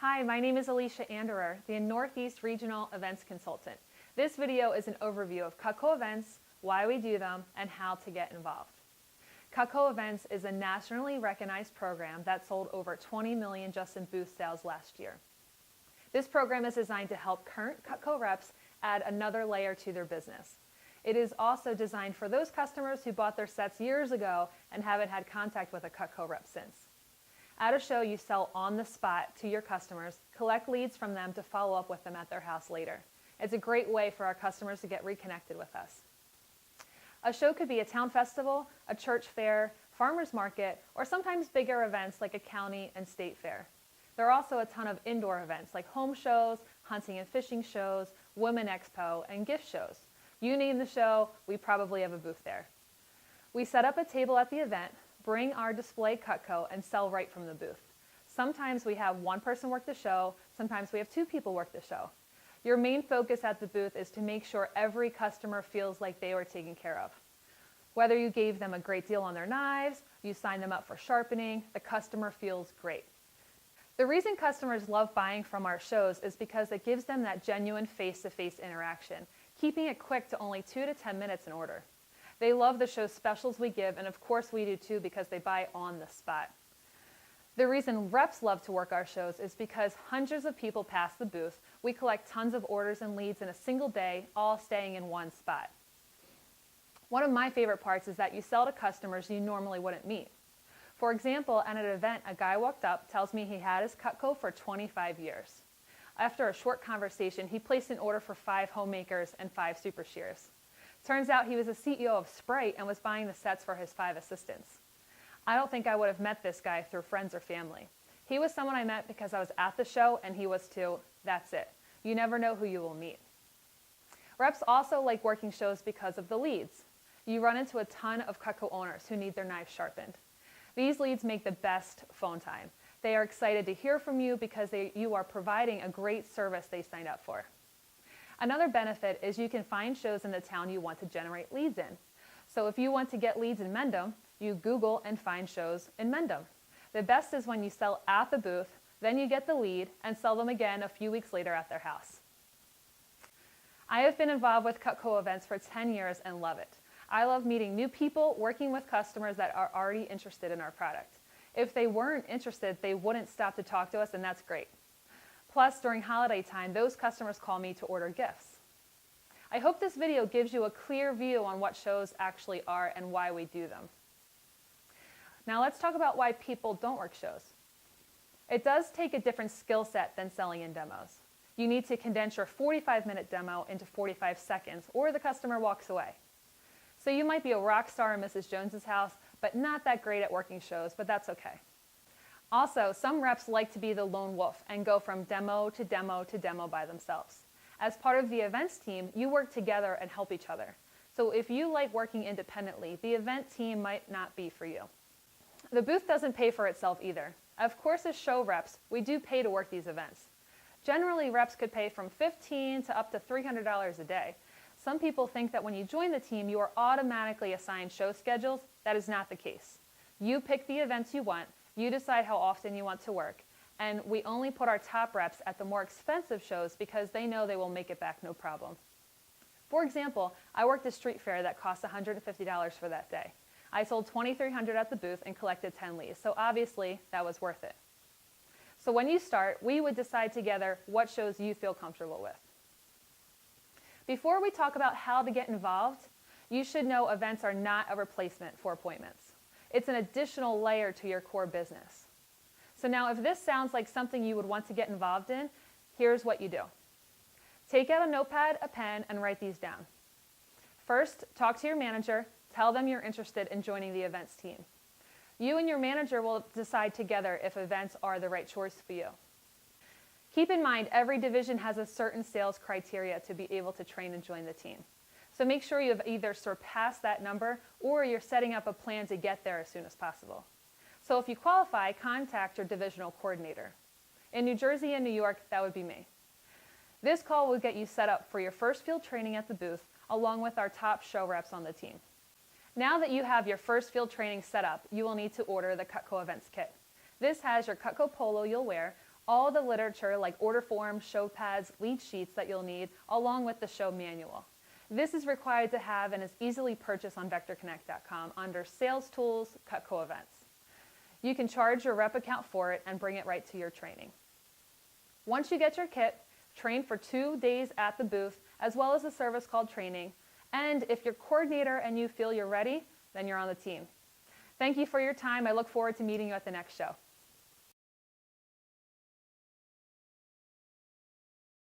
Hi, my name is Alicia Anderer, the Northeast Regional Events Consultant. This video is an overview of Cutco Events, why we do them, and how to get involved. Cutco Events is a nationally recognized program that sold over 20 million just in booth sales last year. This program is designed to help current Cutco reps add another layer to their business. It is also designed for those customers who bought their sets years ago and haven't had contact with a Cutco rep since. At a show, you sell on the spot to your customers, collect leads from them to follow up with them at their house later. It's a great way for our customers to get reconnected with us. A show could be a town festival, a church fair, farmer's market, or sometimes bigger events like a county and state fair. There are also a ton of indoor events like home shows, hunting and fishing shows, Women Expo, and gift shows. You name the show, we probably have a booth there. We set up a table at the event, bring our display Cutco, and sell right from the booth. Sometimes we have one person work the show, sometimes we have two people work the show. Your main focus at the booth is to make sure every customer feels like they were taken care of. Whether you gave them a great deal on their knives, you signed them up for sharpening, the customer feels great. The reason customers love buying from our shows is because it gives them that genuine face-to-face interaction, keeping it quick to only 2 to 10 minutes in order. They love the show specials we give, and of course we do too because they buy on the spot. The reason reps love to work our shows is because hundreds of people pass the booth, we collect tons of orders and leads in a single day, all staying in one spot. One of my favorite parts is that you sell to customers you normally wouldn't meet. For example, at an event, a guy walked up, tells me he had his Cutco for 25 years. After a short conversation, he placed an order for 5 homemakers and 5 super shears. Turns out he was a CEO of Sprite and was buying the sets for his 5 assistants. I don't think I would have met this guy through friends or family. He was someone I met because I was at the show and he was too. That's it. You never know who you will meet. Reps also like working shows because of the leads. You run into a ton of Cutco owners who need their knives sharpened. These leads make the best phone time. They are excited to hear from you because you are providing a great service they signed up for. Another benefit is you can find shows in the town you want to generate leads in. So if you want to get leads in Mendham, you Google and find shows in Mendham. The best is when you sell at the booth, then you get the lead and sell them again a few weeks later at their house. I have been involved with Cutco Events for 10 years and love it. I love meeting new people, working with customers that are already interested in our product. If they weren't interested, they wouldn't stop to talk to us, and that's great. Plus, during holiday time, those customers call me to order gifts. I hope this video gives you a clear view on what shows actually are and why we do them. Now let's talk about why people don't work shows. It does take a different skill set than selling in demos. You need to condense your 45-minute demo into 45 seconds or the customer walks away. So you might be a rock star in Mrs. Jones's house, but not that great at working shows, but that's okay. Also, some reps like to be the lone wolf and go from demo to demo to demo by themselves. As part of the events team, you work together and help each other. So if you like working independently, the event team might not be for you. The booth doesn't pay for itself either. Of course, as show reps, we do pay to work these events. Generally, reps could pay from $15 to up to $300 a day. Some people think that when you join the team, you are automatically assigned show schedules. That is not the case. You pick the events you want, you decide how often you want to work, and we only put our top reps at the more expensive shows because they know they will make it back no problem. For example, I worked a street fair that cost $150 for that day. I sold 2,300 at the booth and collected 10 leads, so obviously that was worth it. So when you start, we would decide together what shows you feel comfortable with. Before we talk about how to get involved, you should know events are not a replacement for appointments. It's an additional layer to your core business. So now if this sounds like something you would want to get involved in, here's what you do. Take out a notepad, a pen, and write these down. First, talk to your manager. Tell them you're interested in joining the events team. You and your manager will decide together if events are the right choice for you. Keep in mind, every division has a certain sales criteria to be able to train and join the team. So make sure you have either surpassed that number or you're setting up a plan to get there as soon as possible. So if you qualify, contact your divisional coordinator. In New Jersey and New York, that would be me. This call will get you set up for your first field training at the booth, along with our top show reps on the team. Now that you have your first field training set up, you will need to order the Cutco Events kit. This has your Cutco polo you'll wear, all the literature like order forms, show pads, lead sheets that you'll need, along with the show manual. This is required to have and is easily purchased on VectorConnect.com under Sales Tools, Cutco Events. You can charge your rep account for it and bring it right to your training. Once you get your kit, train for 2 days at the booth, as well as a service called training. And if your coordinator and you feel you're ready, then you're on the team. Thank you for your time. I look forward to meeting you at the next show.